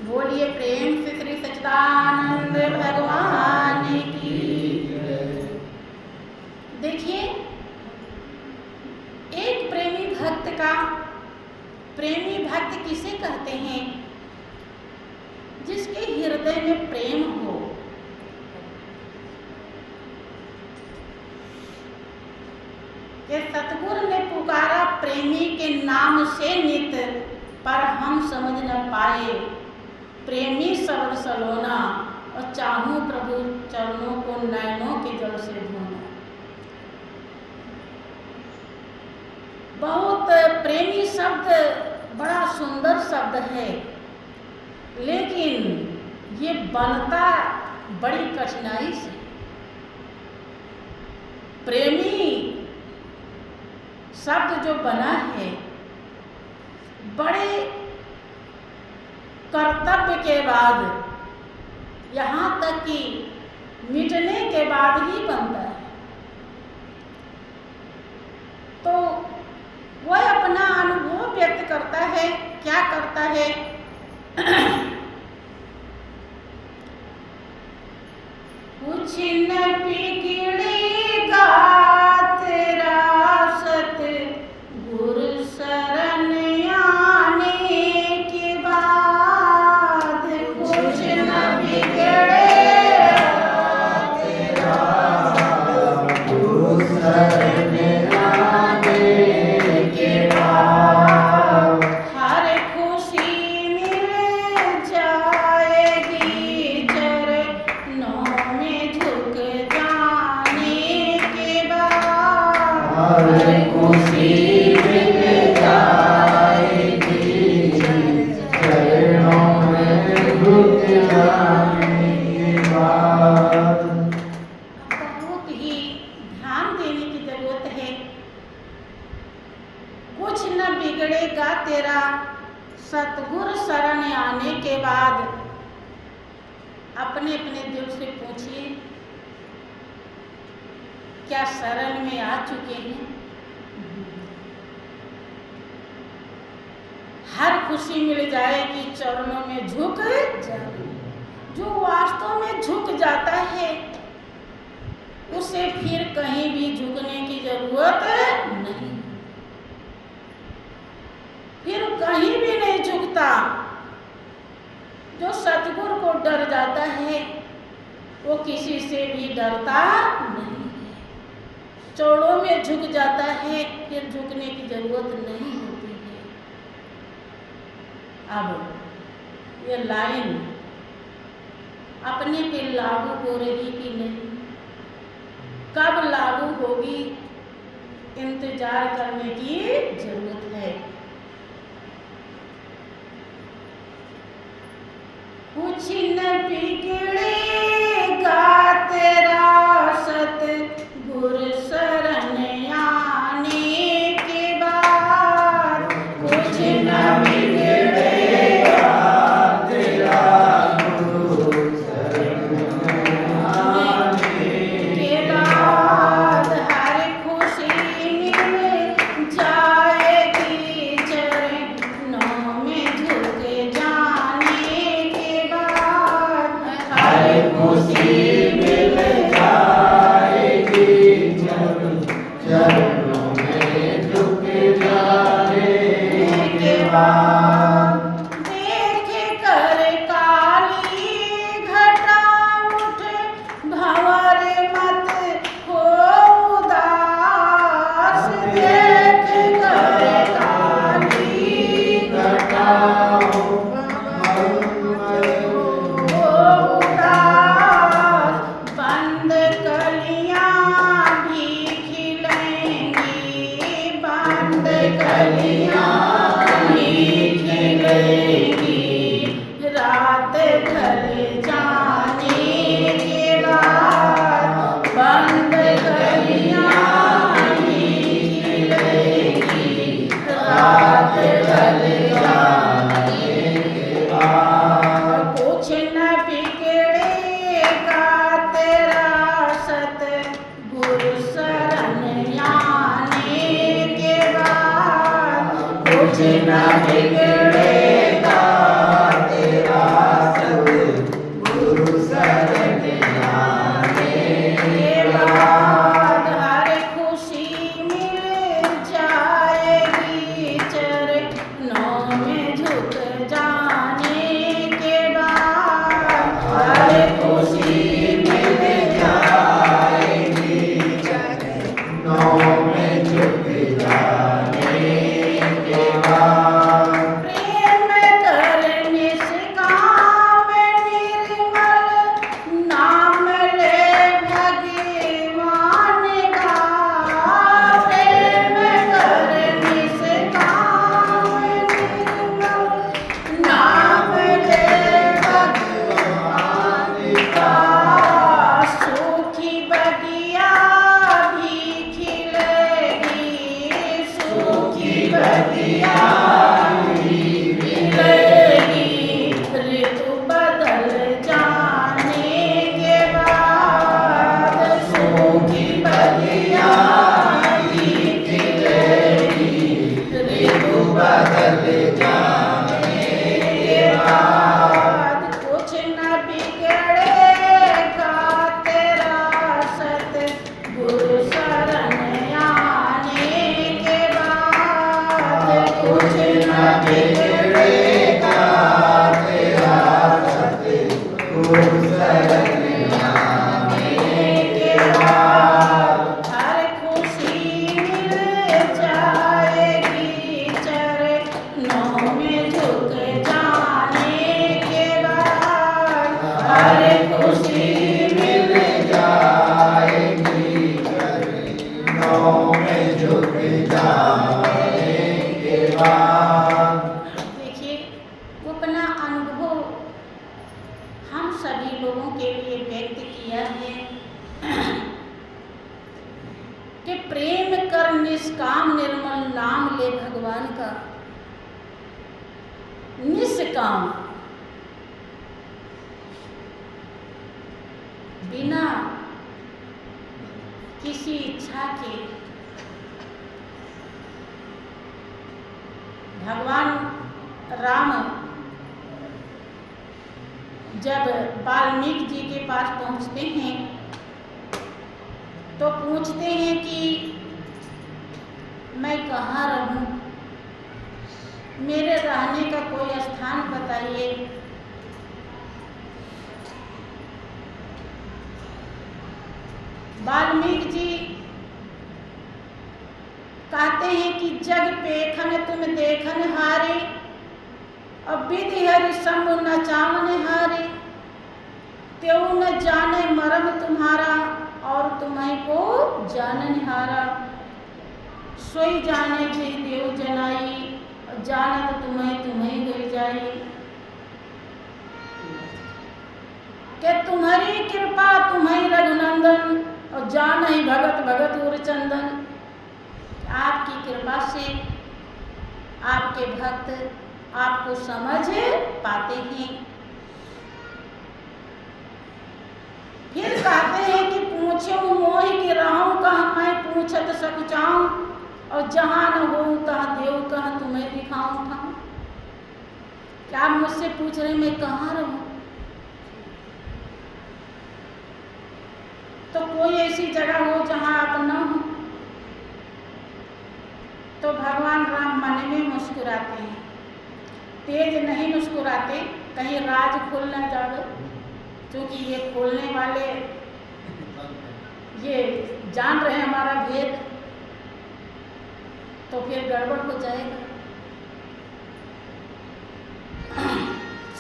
बोलिए प्रेम से श्री सच्चिदानंद भगवान की। देखिए, एक प्रेमी भक्त का, प्रेमी भक्त किसे कहते हैं? जिसके हृदय में प्रेम हो। कि सतगुरु ने पुकारा प्रेमी के नाम से नित, पर हम समझ न पाए प्रेमी शब्द सलोना, और चाहूं प्रभु चरणों को नैनों के जल से धोना। बहुत प्रेमी शब्द बड़ा सुंदर शब्द है, लेकिन ये बनता बड़ी कठिनाई से। प्रेमी शब्द जो बना है, बड़े कर्तव्य के बाद, यहाँ तक कि मिटने के बाद ही बनता है। तो वह अपना अनुभव व्यक्त करता है। क्या करता है? कुछ न बिगड़ेगा तेरा सतगुरु शरण आने के बाद, कुछ न बिगड़ेगा तेरा सतगुरु शरण आने के बाद, हर खुशी मिल जाएगी चरणों में झुक जाने के बाद, हर खुशी मिल जाएगी चरणों में झुक जाने के बाद। बहुत ही ध्यान देने की जरूरत है। कुछ न बिगड़ेगा तेरा सतगुरु शरण आने के बाद। अपने अपने दिल से पूछिए, क्या शरण में आ चुके हैं? हर खुशी मिल जाएगी चरणों में झुक जाने। जो वास्तव में झुक जाता है, उसे फिर कहीं भी झुकने की जरूरत नहीं, फिर कहीं भी नहीं झुकता। जो सतगुरु को डर जाता है, वो किसी से भी डरता नहीं है। चरणों में झुक जाता है, फिर झुकने की जरूरत नहीं होती है। अब ये लाइन अपने पे लागू हो रही कि नहीं, कब लागू होगी, इंतजार करने की जरूरत है। कुछ न बिगड़ेगा तेरा सतगुरु शरण आने के बाद, कुछ न बिगड़ेगा तेरा गुरु शरण आने के बाद, हर खुशी मिल जाएगी चरणों में झुक जाने के बाद, हर खुशी मिल जाएगी चरणों में झुक जाने के बाद। देख कर काली घटा उठे भंवर मत हो उदास, देख कर काली घटा बंद कलियां भी खिलेंगी, बंद कलियां भी खिलेंगी, रात ढल जाने के बाद, बंद कलियां भी खिलेंगी, रात ढल जाने में झुक जाने के बाद हर खुशी मिल जाएगी, चरणों में झुक जाने के बाद। प्रेम करने से काम निर्मल, नाम ले भगवान का। प्रेम करने से काम निर्मल, नाम ले भगवान का। सूखी बगिया भी खिलेगी, सूखी बगिया ऋतु बदल जाने के बाद, सूखी बगिया भी खिलेगी, ऋतु बदल जाने के बाद। कुछ न बिगड़ेगा तेरा सतगुरु शरण आने के बाद, कुछ न बिगड़ेगा तेरा सतगुरु शरण आने के बाद। हर खुशी मिल जाएगी, चरणों में झुक जाने के बाद। हर खुशी मिल जाएगी, चरणों में झुक जाने के बाद। देखिए, वो अपना अनुभव हम सभी लोगों के लिए व्यक्त किया है कि प्रेम कर निष्काम निर्मल, नाम ले भगवान का। निष्काम, बिना किसी इच्छा के भगवान राम जब वाल्मीकि जी के पास पहुंचते हैं तो पूछते हैं कि मैं कहाँ रहूं, मेरे रहने का कोई स्थान बताइए। वाल्मीकि जी कहते हैं कि जग पेखन तुम देखन हारे, अब विधि हरि शंभु न चावन हारे। त्यों न जाने मरम तुम्हारा, और तुम्हें को जानन हारा। सोई जाने थे देव जनाई, जानत तुम्हें तुम्हें हो जाई। कि तुम्हारी कृपा तुम्हें रघुनंदन, और जान ही भगत भगत उर चंदन। आपकी कृपा से आपके भक्त आपको समझ पाते हैं। फिर कहते हैं कि पूछो मोहि कि रहूं कहाँ, मैं पूछत सकुचाऊं। और जहाँ न हो तहाँ देव कहाँ तुम्हें दिखाऊं ठाऊं। क्या आप मुझसे पूछ रहे मैं कहाँ रहूं? तो कोई ऐसी जगह हो जहाँ आप न हो। तो भगवान राम मन में मुस्कुराते हैं, तेज नहीं मुस्कुराते, कहीं राज खुल न जावे। क्योंकि ये खोलने वाले ये जान रहे हैं हमारा भेद, तो फिर गड़बड़ हो जाएगा।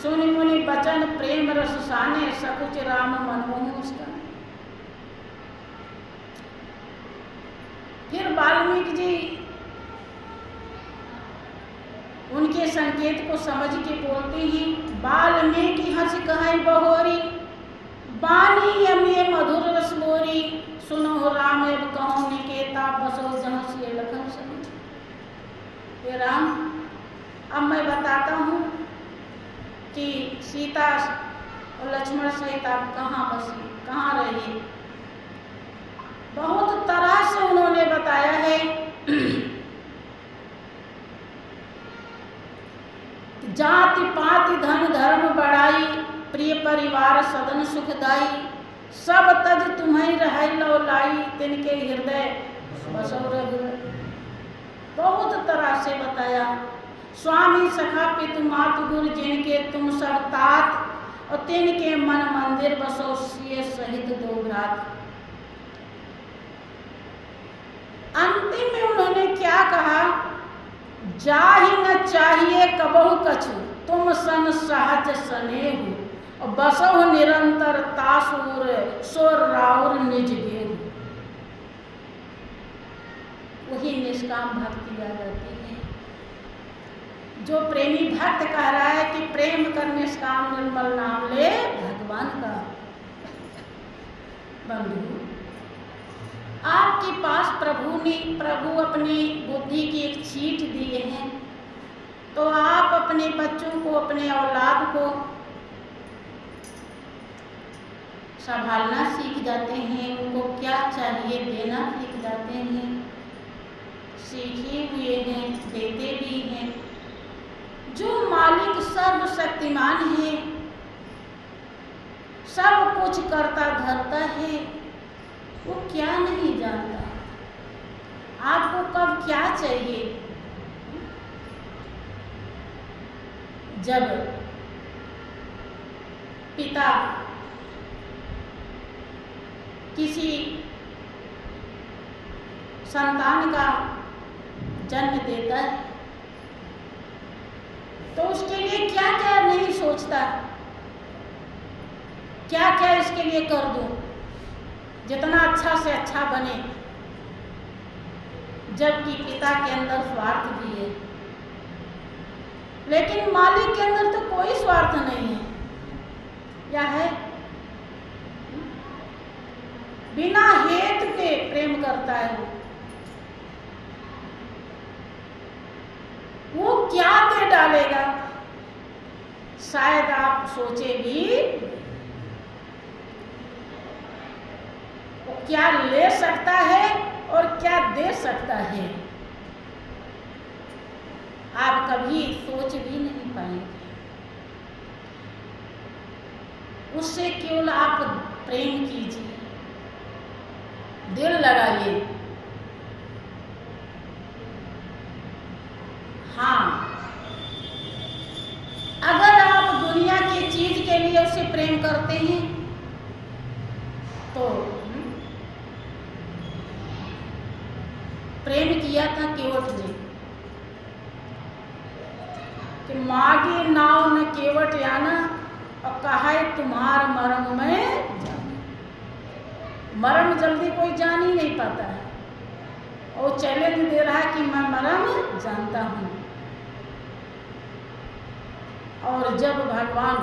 सुनि मुनि बचन प्रेम रस साने, सकुच राम मनमोह उसका। फिर वाल्मीकि जी उनके संकेत को समझ के बोलते हैं, वाल्मीकि हंस कहाई बहोरी, बानी यमे मधुर रस बोरी। सुनो राम अब कहो निकेता, बसो जहाँ से लखन सनी। हे राम, अब मैं बताता हूँ कि सीता और लक्ष्मण सहित आप कहाँ बसी, कहाँ रहिए। बहुत तरह से उन्होंने बताया है। जाति पाति धन धर्म बढ़ाई, प्रिय परिवार सदन सुखदाई। सब तज तुम्हें रह लो लाई, तिनके हृदय बसो रघुवर। बहुत तरह से बताया। स्वामी सखा पितु मातु गुरु जिनके तुम सब तात, और तिनके मन मंदिर बसो सिए सहित दो भ्रात। अंतिम में उन्होंने क्या कहा, जाहि न चाहिए कबहु कछु, तुम सन सहज स्नेहु, और बसहु निरंतर तासुर सोर राउर निज गेहु। वही निष्काम भक्ति आ जाती है। जो प्रेमी भक्त कह रहा है कि प्रेम कर निष्काम निर्मल नाम ले भगवान का। बंधु, आपके पास प्रभु अपनी बुद्धि की एक चीट दिए हैं, तो आप अपने बच्चों को, अपने औलाद को संभालना सीख जाते हैं। उनको क्या चाहिए देना सीख जाते हैं। सीखे हुए हैं, देते भी हैं। जो मालिक सर्वशक्तिमान है, सब कुछ करता धरता है, वो क्या नहीं जानता आपको कब क्या चाहिए। जब पिता किसी संतान का जन्म देता है, तो उसके लिए क्या क्या नहीं सोचता, क्या क्या इसके लिए कर दूं, जितना अच्छा से अच्छा बने। जबकि पिता के अंदर स्वार्थ भी है, लेकिन मालिक के अंदर तो कोई स्वार्थ नहीं है। क्या है? बिना हेतु के प्रेम करता है। वो क्या दे डालेगा शायद आप सोचे भी, वो क्या ले सकता है और क्या दे सकता है, आप कभी सोच भी नहीं पाएंगे। उससे केवल आप प्रेम कीजिए, दिल लगाइए। हाँ, अगर आप दुनिया की चीज के लिए उसे प्रेम करते हैं तो प्रेम किया था केवट ने कि मागे नाव न केवट आना, और कहा है तुम्हार मर्म में जाना। मर्म जल्दी कोई जान ही नहीं पाता है, और चैलेंज दे रहा है कि मैं मर्म जानता हूं। और जब भगवान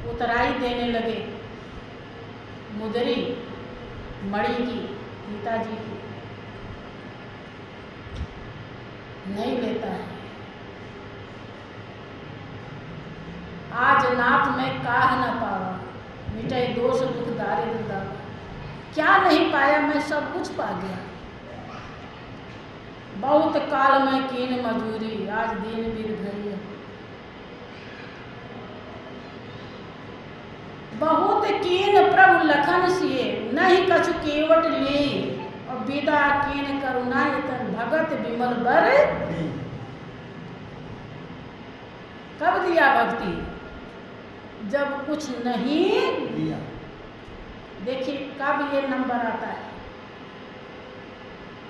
उतराई देने लगे मुदरी मणि की, पिताजी की, नहीं लेता है। आज नाथ में काह न पावा, मिटाई दोष दुख दारिद्र दावा। क्या नहीं पाया, मैं सब कुछ पा गया। बहुत काल में कीन मजूरी, आज दीन बीर भैया। बहुत कीन प्रभु लखन सिए, नहीं कछु केवट ले, और विदा कीन करुणा यतन भगत विमल बर। कब दिया भक्ति? जब कुछ नहीं दिया। देखिए कब ये नंबर आता है।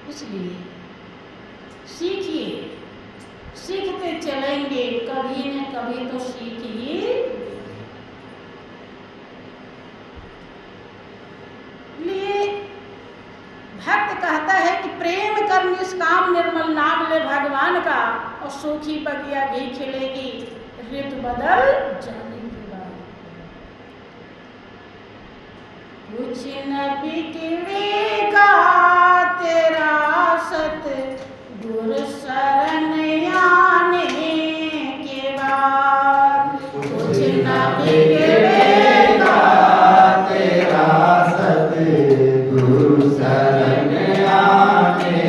इसलिए सीखिए, सीखते चलेंगे, कभी न कभी तो सीख ही। लिए भक्त कहता है कि प्रेम कर निष्काम निर्मल नाम ले भगवान का, और सूखी बगिया भी खिलेगी ऋतु बदल जाने के बाद। कुछ न बिगड़ेगा तेरा सत गुर शरण आने के बाद। कुछ न बिगड़ेगा तेरा सत गुरु शरण आने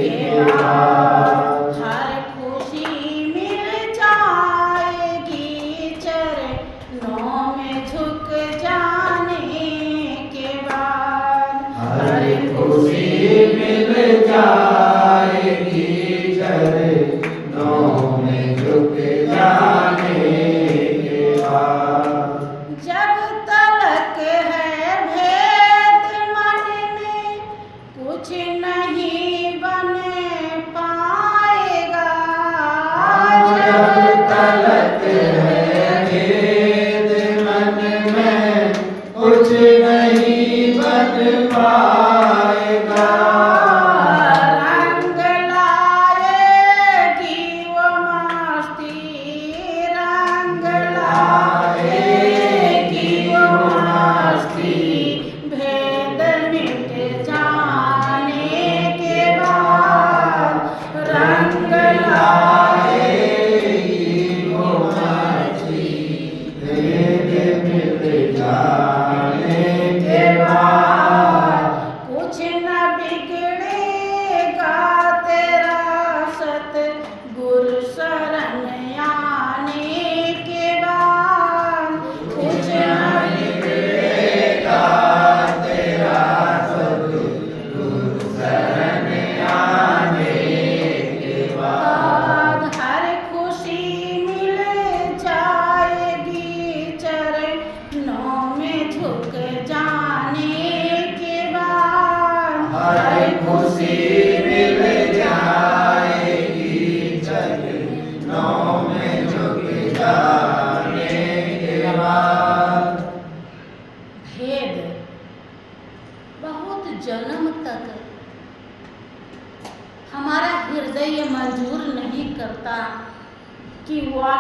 के बाद। हर खुशी मिल जाएगी चरणों में झुक जाने के बाद। हर खुशी मिल जाएगी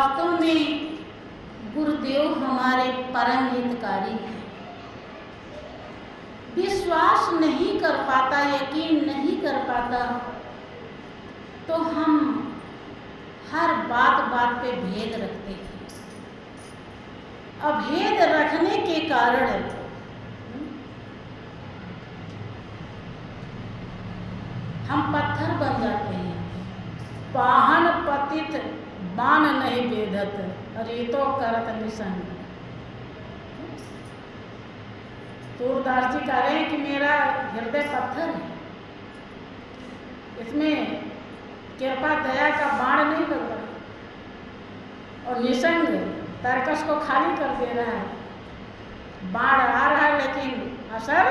वास्तव में गुरुदेव हमारे परम हितकारी हैं। विश्वास नहीं कर पाता, यकीन नहीं कर पाता, तो हम हर बात बात पे भेद रखते हैं। अभेद रखने के कारण हम पत्थर बन जाते हैं। पाहन पतित बाण नहीं बेधत, रीतो करत निसंग। सूरदास जी कह रहे हैं कि मेरा हृदय पत्थर है, इसमें कृपा दया का बाण नहीं लग रहा, और निसंग तर्कस को खाली कर दे रहा है। बाण आ रहा है लेकिन असर,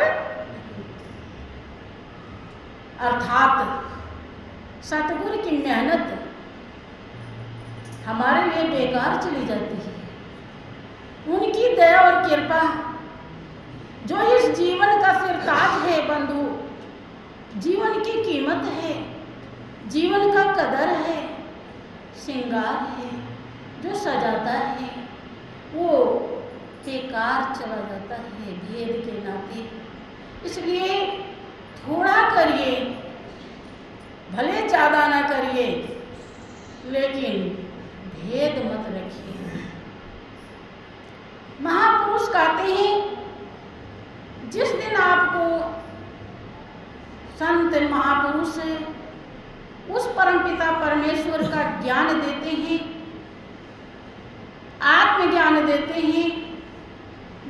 अर्थात सतगुरु की मेहनत हमारे लिए बेकार चली जाती है। उनकी दया और कृपा जो इस जीवन का सिरताज है बंधु, जीवन की कीमत है, जीवन का कदर है, श्रृंगार है, जो सजाता है वो बेकार चला जाता है भेद के नाते। इसलिए थोड़ा करिए, भले ज़्यादा ना करिए, लेकिन भेद मत रखिए। महापुरुष कहते हैं जिस दिन आपको संत महापुरुष उस परमपिता परमेश्वर का ज्ञान देते हैं, आत्मज्ञान देते हैं,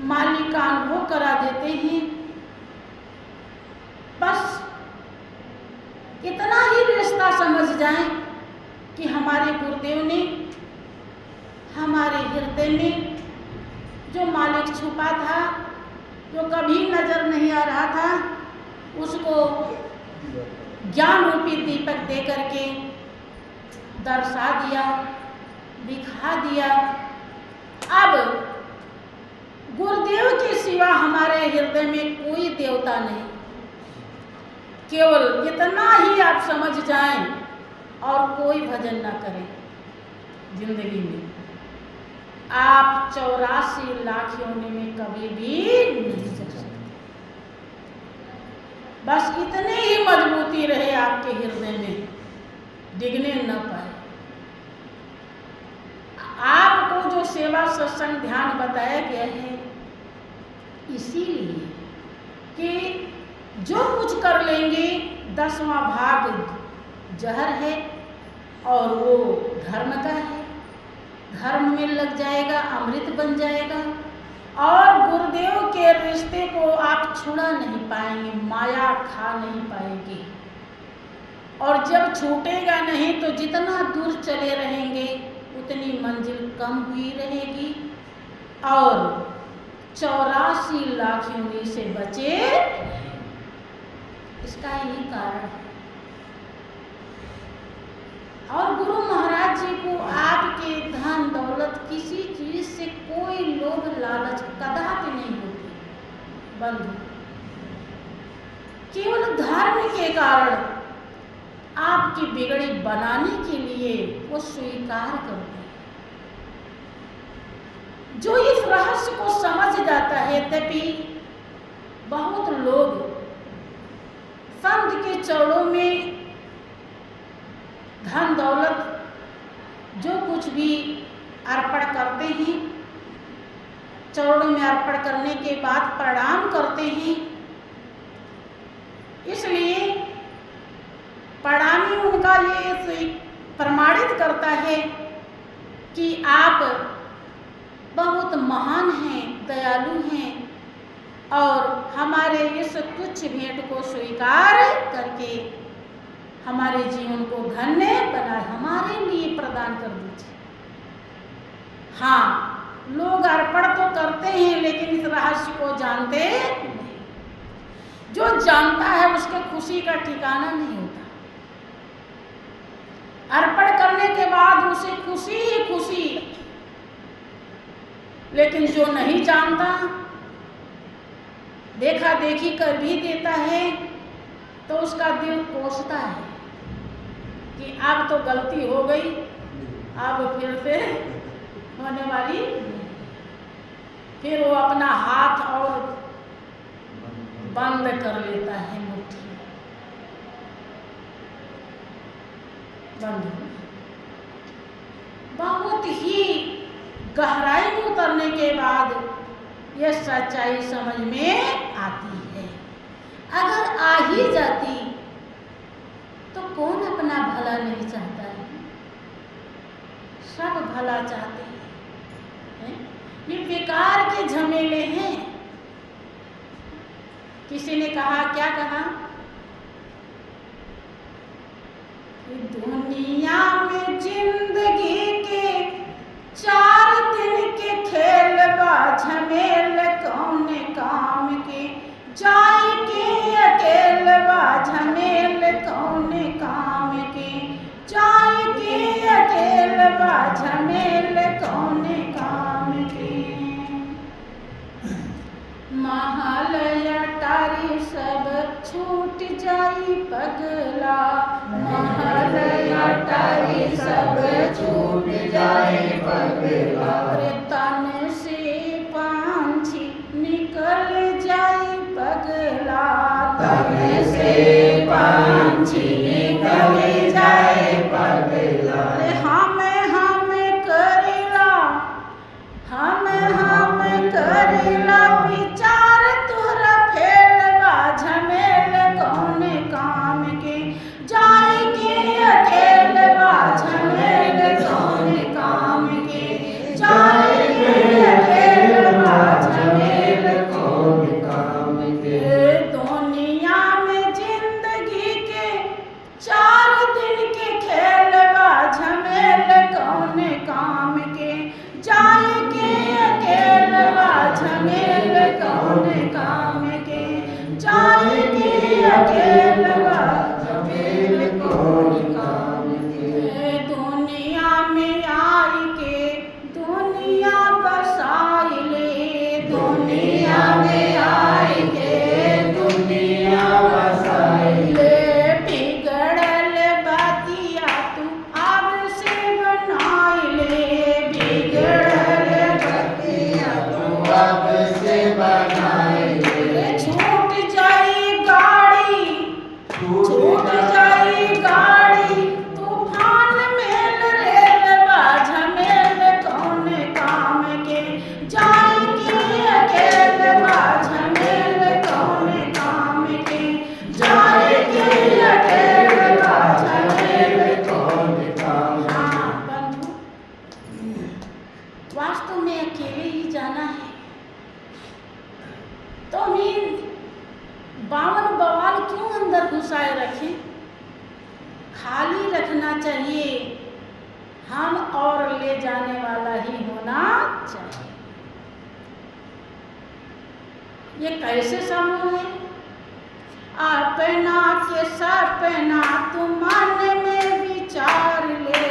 मालिक का अनुभव करा देते हैं, बस इतना ही रिश्ता समझ जाएं कि हमारे गुरुदेव ने हमारे हृदय में जो मालिक छुपा था, जो कभी नजर नहीं आ रहा था, उसको ज्ञान रूपी दीपक दे करके दर्शा दिया, दिखा दिया। अब गुरुदेव के सिवा हमारे हृदय में कोई देवता नहीं। केवल इतना ही आप समझ जाएं और कोई भजन ना करें जिंदगी में, आप 84 लाख योनि में कभी भी नहीं जा सकते। बस इतनी ही मजबूती रहे आपके हृदय में, डिगने न पाए। आपको जो सेवा सत्संग ध्यान बताया गया है इसीलिए कि जो कुछ कर लेंगे 10वां भाग जहर है और वो धर्म का है, धर्म में लग जाएगा, अमृत बन जाएगा, और गुरुदेव के रिश्ते को आप छुड़ा नहीं पाएंगे, माया खा नहीं पाएंगे। और जब छूटेगा नहीं तो जितना दूर चले रहेंगे उतनी मंजिल कम हुई रहेगी, और 84 लाख योनि से बचे, इसका यही कारण है। और गुरु महाराज जी को आपके धन दौलत किसी चीज से कोई लोभ लालच कदापि नहीं होती बंधु। केवल धर्म के कारण आपकी बिगड़ी बनाने के लिए वो स्वीकार करते हैं। जो इस रहस्य को समझ जाता है, तभी बहुत लोग संत के चरणों में धन दौलत जो कुछ भी अर्पण करते हैं, चरणों में अर्पण करने के बाद प्रणाम करते हैं। इसलिए प्रणामी उनका ये प्रमाणित करता है कि आप बहुत महान हैं, दयालु हैं, और हमारे इस तुच्छ भेंट को स्वीकार करके हमारे जीवन को धन्य बना हमारे लिए प्रदान कर दीजिए। हाँ, लोग अर्पण तो करते हैं लेकिन इस रहस्य को जानते नहीं। जो जानता है उसके खुशी का ठिकाना नहीं होता। अर्पण करने के बाद उसे खुशी ही खुशी, लेकिन जो नहीं जानता, देखा देखी कर भी देता है, तो उसका दिल कोसता है कि अब तो गलती हो गई, अब फिर से होने वाली नहीं। फिर वो अपना हाथ और बंद कर लेता है मुट्ठी। बंद। बहुत ही गहराई में उतरने के बाद यह सच्चाई समझ में आती है। अगर आ ही जाती तो कौन अपना भला नहीं चाहता है? सब भला चाहते हैं। ये बेकार के झमेले हैं। किसी ने कहा, क्या कहा? दुनिया में जिंदगी के 4 दिन के खेल बा, झमेल कौन काम के, जाए के अकेल बा, झमेल कौन काम के, जाए के अकेल बा, झमेल कौन काम के। महल अटारी सब छूट जाई पगला, महल अटारी सब छूट जाए पगला, तन से पंछी निकल जाए पगला, तन से पंछी निकल जाए पगला। हम करेला, हम करेला विचार तोहरा फेलवा, झमेल कौन काम के, जाए के अकेलवा, झमेल कौन काम के, जाए के अकेलवा, झमेल कौन काम के। दुनिया में जिंदगी के 4 दिन के खेलवा, झमेल कौन काम के, जाए के अकेलवा, झमेल कौन काम के, जाए के अकेलवा, झमेल कौन काम के। दुनिया में आई के दुनिया बसाई ले, दुनिया में आई के दुनिया बसाई ले, बिगड़ल बातिया तू अब से बनाई ले, बिगड़ल बातिया तू अब से बनाई ले। छूट जाई गाड़ी, छूट जाई गाड़ी, तूफान मेल रेलवा, झमेल कौन काम के, जाए के अकेलवा, झमेल कौन काम के, जाए के अकेलवा, झमेल कौन काम के। हाँ बंधु, वास्तव में अकेले ही जाना है तो हम 52 बवाल क्यों अंदर घुसाए रखें? खाली रखना चाहिए। हम और ले जाने वाला ही होना चाहिए। ये कैसे संभव है? अपना के सपना तू मन में विचार ले,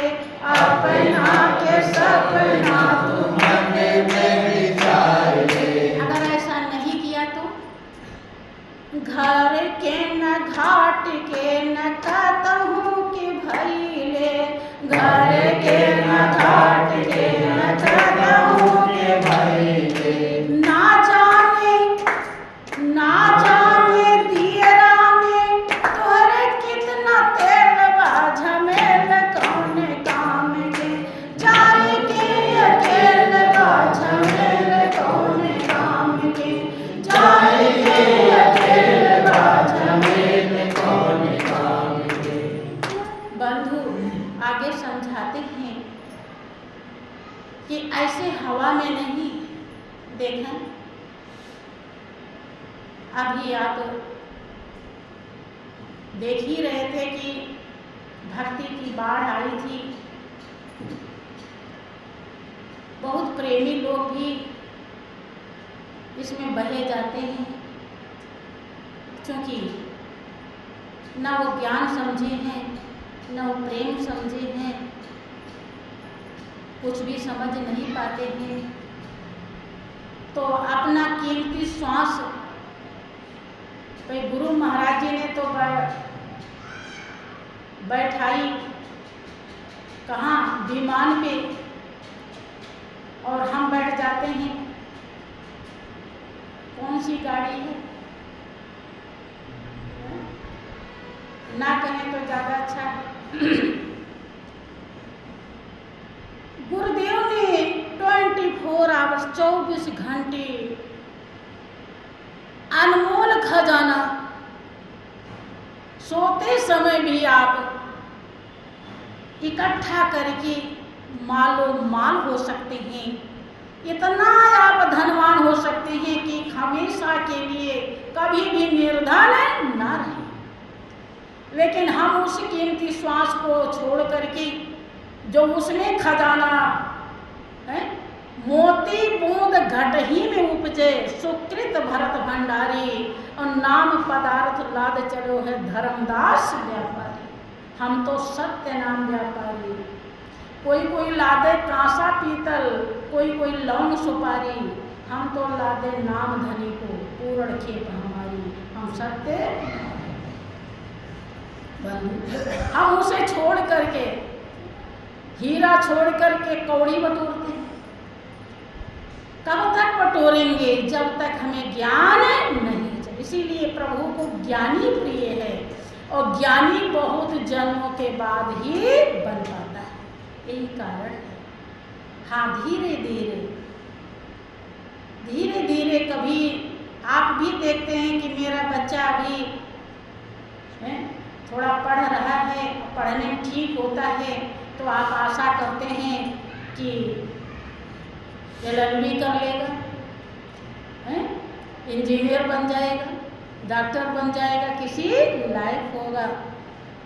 अपना के सपना तू मन में विचार ले। अगर ऐसा नहीं किया तो घर के न घाट के न कहूँ कि भैले, घर के न घाट के न कहूँ कि भैले। ना जाने दियरा में तोहरे कितना तेल बा, झमेल कौन काम के, जाए के अकेलवा, झमेल कौन काम के, जाए के अकेलवा, झमेल कौन काम के। बंधु आगे समझाते हैं कि ऐसे हवा में नहीं। देखें, अभी आप देख ही रहे थे कि भक्ति की बाढ़ आई थी। बहुत प्रेमी लोग भी इसमें बहे जाते हैं, क्योंकि न वो ज्ञान समझे हैं, न वो प्रेम समझे हैं, कुछ भी समझ नहीं पाते हैं। तो अपना कीमती श्वास भाई गुरु महाराज जी ने तो बैठाई कहाँ, विमान पे, जाते हैं, कौन सी गाड़ी है? ना कहें तो ज्यादा अच्छा है। गुरुदेव ने 24 आवर्स 24 घंटे अनमोल खजाना, सोते समय भी आप इकट्ठा करके मालो माल हो सकते हैं, इतना आप धनवान हो सकते हैं कि हमेशा के लिए कभी भी निर्धन ना रहे। लेकिन हम उस कीमती श्वास को छोड़ करके जो उसमें खजाना है, मोती बूंद घट ही में उपजे, सुकृत भरत भंडारी, और नाम पदार्थ लाद चलो है धर्मदास व्यापारी। हम तो सत्य नाम व्यापारी, कोई कोई लादे कांसा पीतल, कोई कोई लौंग सुपारी, हम तो लादे नाम धनी को पूर्ण खेप हमारी। हम सत्य बंधु, हम उसे छोड़ करके, हीरा छोड़ करके कौड़ी बटोरते हैं। कब तक बटोरेंगे? जब तक हमें ज्ञान नहीं जाए। इसीलिए प्रभु को ज्ञानी प्रिय है, और ज्ञानी बहुत जन्मों के बाद ही बन पाता है, यही कारण है। हाँ, धीरे धीरे धीरे धीरे कभी आप भी देखते हैं कि मेरा बच्चा अभी थोड़ा पढ़ रहा है, पढ़ने में ठीक होता है, तो आप आशा करते हैं कि LLB कर लेगा, इंजीनियर बन जाएगा, डॉक्टर बन जाएगा, किसी लायक होगा।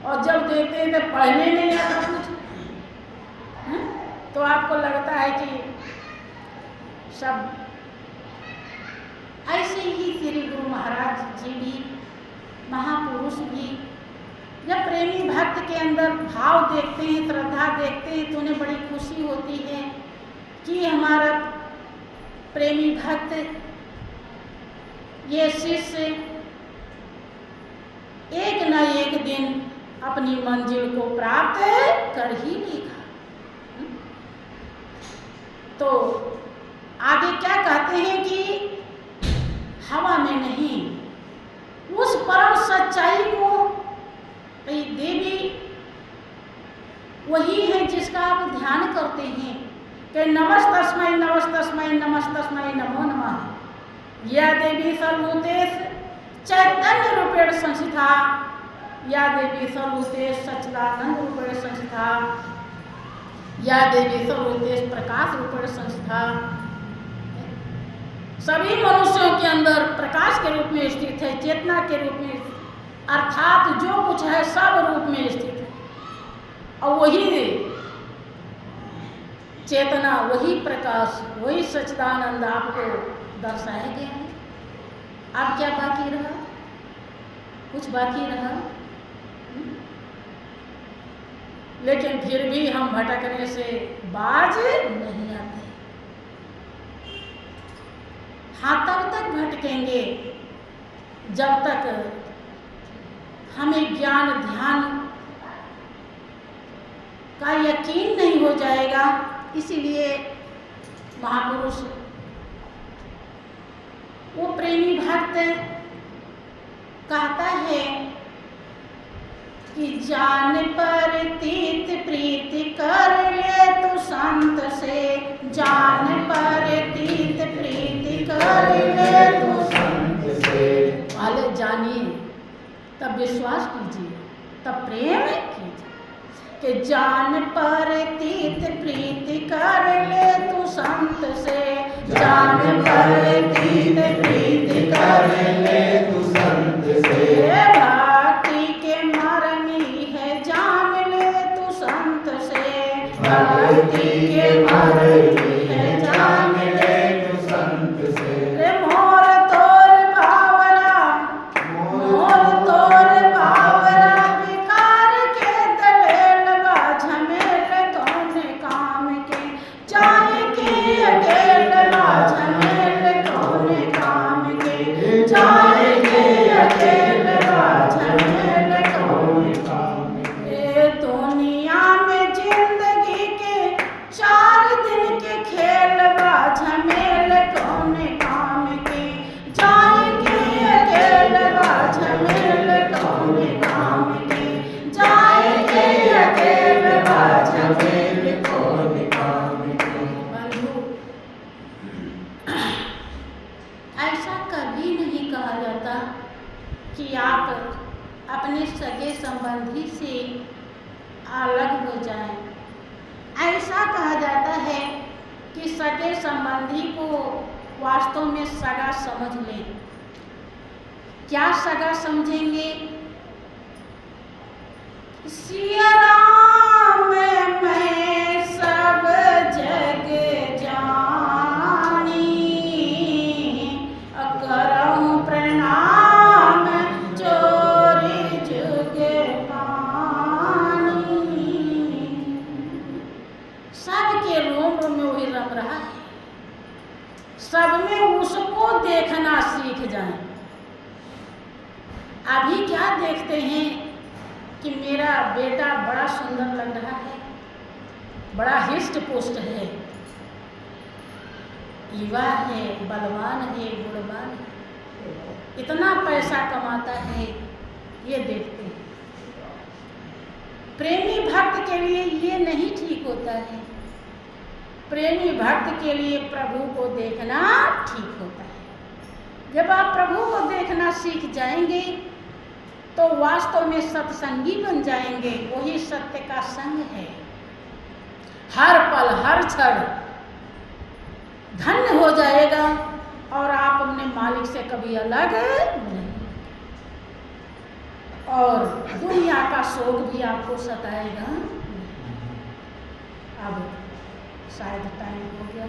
और जब देखते हैं तो पढ़ने नहीं आता कुछ, तो आपको लगता है कि सब ऐसे ही। श्री गुरु महाराज जी भी, महापुरुष भी, जब प्रेमी भक्त के अंदर भाव देखते हैं, श्रद्धा देखते हैं, तो उन्हें बड़ी खुशी होती है कि हमारा प्रेमी भक्त, ये शिष्य एक न एक दिन अपनी मंजिल को प्राप्त कर ही लेगा। तो आगे क्या कहते हैं कि हवा में नहीं, उस परम सच्चाई को देवी वही है जिसका आप ध्यान करते हैं कि नमस्तस्मै नमस्तस्मै नमस्तस्मै नमो नमः। या देवी सर्वभूतेष चैतन्य रूपेण संस्थिता, या देवी सर्वभूतेष सच्चिदानंद रूपेण संस्थिता, या देवी सर्वभूतेष प्रकाश रूपेण संस्थिता। सभी मनुष्यों के अंदर प्रकाश के रूप में स्थित है, चेतना के रूप में, अर्थात जो कुछ है सब रूप में स्थित है। और वही चेतना, वही प्रकाश, वही सच्चिदानंद आपको दर्शाया गया है। अब क्या बाकी रहा? कुछ बाकी रहा? लेकिन फिर भी हम भटकने से बाज नहीं आते। हाँ, तब तक भटकेंगे जब तक हमें ज्ञान ध्यान का यकीन नहीं हो जाएगा। इसीलिए महापुरुष, वो प्रेमी भक्त कहता है कि जान पर तीत प्रीति कर ले तू संत से, जान पर तीत प्रीति कर ले तू संत से। पहले जानिए, तब विश्वास कीजिए, तब प्रेम कीजिए। कि जान पर तीत प्रीति कर ले तू संत से, जान पर तीत प्रीति कर ले तू संत से। भक्ति के मरनी है जान ले तू संत से, भक्ति के मरनी है जान ले तू संत से। मोर तोर बावरा, मोर तोर बावरा, विकार के दलेल झमेल कौन काम के, चाहे के अकेल झमेल सगे संबंधी को वास्तव में सगा समझ लें। क्या सगा समझेंगे? सिया राम मैं सब जग जानी, करऊं प्रणाम चोरी जुग पानी। सबके रोम रोम में वही रम रहा है, सब में उसको देखना सीख जाएं। अभी क्या देखते हैं कि मेरा बेटा बड़ा सुंदर लग रहा है, बड़ा हिष्ट पुष्ट है, युवा है, बलवान है, गुणवान है, इतना पैसा कमाता है, ये देखते हैं। प्रेमी भक्त के लिए ये नहीं ठीक होता है। प्रेमी भक्त के लिए प्रभु को देखना ठीक होता है। जब आप प्रभु को देखना सीख जाएंगे तो वास्तव में सत्संगी बन जाएंगे। वही सत्य का संग है। हर पल हर क्षण धन्य हो जाएगा और आप अपने मालिक से कभी अलग नहीं। और दुनिया का शोक भी आपको सताएगा। अब शायद टाइम हो गया।